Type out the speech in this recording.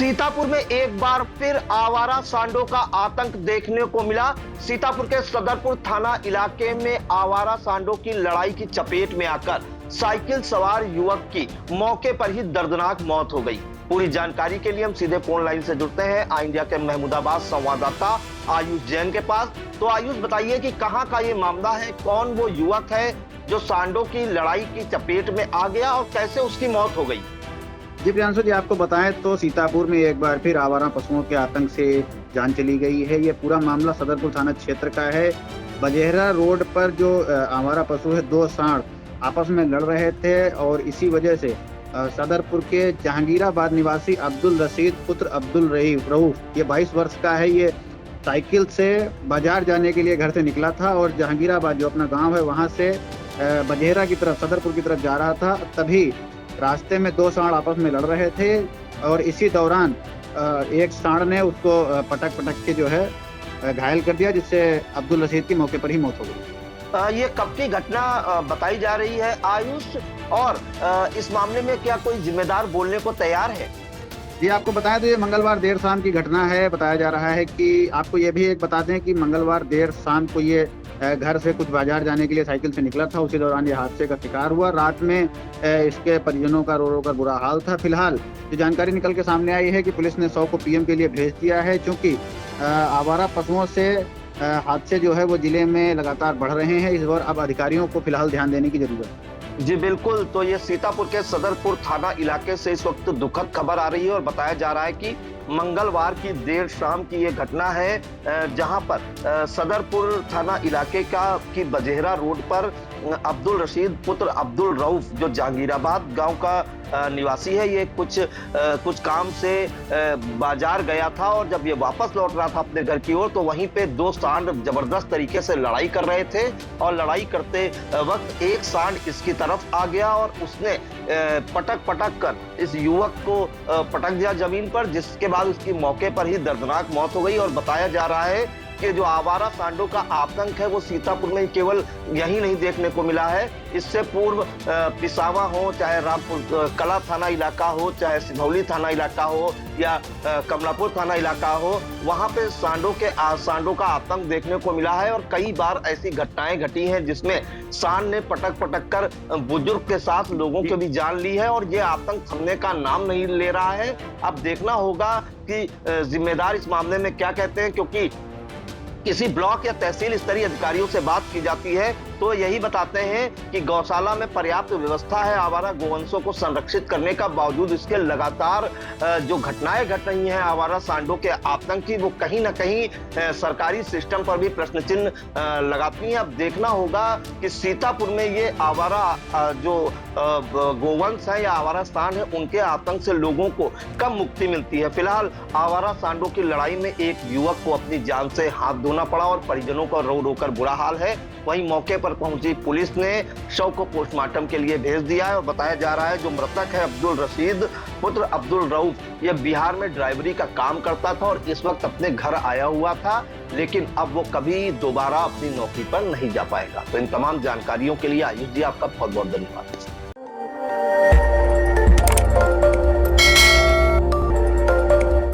सीतापुर में एक बार फिर आवारा सांडों का आतंक देखने को मिला। सीतापुर के सदरपुर थाना इलाके में आवारा सांडों की लड़ाई की चपेट में आकर साइकिल सवार युवक की मौके पर ही दर्दनाक मौत हो गई। पूरी जानकारी के लिए हम सीधे फोन लाइन से जुड़ते हैं आई इंडिया के महमूदाबाद संवाददाता आयुष जैन के पास। तो आयुष, बताइए कि कहां का ये मामला है, कौन वो युवक है जो सांडों की लड़ाई की चपेट में आ गया और कैसे उसकी मौत हो गई? जी प्रियांशु जी, आपको बताएं तो सीतापुर में एक बार फिर आवारा पशुओं के आतंक से जान चली गई है। ये पूरा मामला सदरपुर थाना क्षेत्र का है। बजेहरा रोड पर जो आवारा पशु है, दो सांड आपस में लड़ रहे थे और इसी वजह से सदरपुर के जहांगीराबाद निवासी अब्दुल रशीद पुत्र अब्दुल रऊफ, ये 22 वर्ष का है। ये साइकिल से बाजार जाने के लिए घर से निकला था और जहांगीराबाद जो अपना गाँव है वहाँ से बजेहरा की तरफ, सदरपुर की तरफ जा रहा था। तभी रास्ते में दो सांड आपस में लड़ रहे थे और इसी दौरान एक सांड ने उसको पटक के जो है घायल कर दिया, जिससे अब्दुल रशीद की मौके पर ही मौत हो गई। ये कब की घटना बताई जा रही है आयुष, और इस मामले में क्या कोई जिम्मेदार बोलने को तैयार है? जी, आपको बताएं तो ये मंगलवार देर शाम की घटना है। बताया जा रहा है कि आपको ये भी एक बता दें कि मंगलवार देर शाम को ये घर से कुछ बाजार जाने के लिए साइकिल से निकला था। उसी दौरान ये हादसे का शिकार हुआ। रात में इसके परिजनों का रो कर बुरा हाल था। फिलहाल जो जानकारी निकल के सामने आई है कि पुलिस ने 100 को पीएम के लिए भेज दिया है, क्योंकि आवारा पशुओं से हादसे जो है वो जिले में लगातार बढ़ रहे हैं। इस बार अब अधिकारियों को फिलहाल ध्यान देने की जरूरत है। जी बिल्कुल, तो ये सीतापुर के सदरपुर थाना इलाके से इस वक्त दुखद खबर आ रही है और बताया जा रहा है कि मंगलवार की देर शाम की ये घटना है, जहां पर सदरपुर थाना इलाके की बजेहरा रोड पर अब्दुल रशीद पुत्र अब्दुल रऊफ, जो जहांगीराबाद गांव का निवासी है, ये कुछ काम से बाजार गया था और जब ये वापस लौट रहा था अपने घर की ओर, तो वहीं पे दो सांड जबरदस्त तरीके से लड़ाई कर रहे थे और लड़ाई करते वक्त एक सांड इसकी तरफ आ गया और उसने पटक कर इस युवक को पटक दिया जमीन पर, जिसके बाद उसकी मौके पर ही दर्दनाक मौत हो गई। और बताया जा रहा है कि जो आवारा सांडों का आतंक है वो सीतापुर में केवल यही नहीं देखने को मिला है। इससे पूर्व पिसावा हो, चाहे रामपुर कला थाना इलाका हो, चाहे सिधौली थाना इलाका हो या कमलापुर थाना इलाका हो, वहां पे सांडों का आतंक देखने को मिला है। और कई बार ऐसी घटनाएं घटी हैं जिसमें सांड ने पटक कर बुजुर्ग के साथ लोगों की भी जान ली है और ये आतंक थमने का नाम नहीं ले रहा है। अब देखना होगा कि जिम्मेदार इस मामले में क्या कहते हैं, क्योंकि किसी ब्लॉक या तहसील स्तरीय अधिकारियों से बात की जाती है तो यही बताते हैं कि गौशाला में पर्याप्त व्यवस्था है आवारा गोवंशों को संरक्षित करने का, बावजूद इसके लगातार जो घटनाएं घट रही हैं आवारा सांडों के आतंक की, वो कहीं ना कहीं सरकारी सिस्टम पर भी प्रश्न चिन्ह लगाती हैं। अब देखना होगा कि सीतापुर में ये आवारा जो गोवंश है या आवारा सांड है, उनके आतंक से लोगों को कब मुक्ति मिलती है। फिलहाल आवारा सांडों की लड़ाई में एक युवक को अपनी जान से हाथ धोना पड़ा और परिजनों का रो कर बुरा हाल है। वहीं मौके पर पहुंची पुलिस ने शव को पोस्टमार्टम के लिए भेज दिया है और बताया जा रहा है जो मृतक है अब्दुल रशीद पुत्र अब्दुल रऊफ, यह बिहार में ड्राइवरी का काम करता था और इस वक्त अपने घर आया हुआ था, लेकिन अब वो कभी दोबारा अपनी नौकरी पर नहीं जा पाएगा। तो इन तमाम जानकारियों के लिए आयुष जी आपका बहुत बहुत धन्यवाद।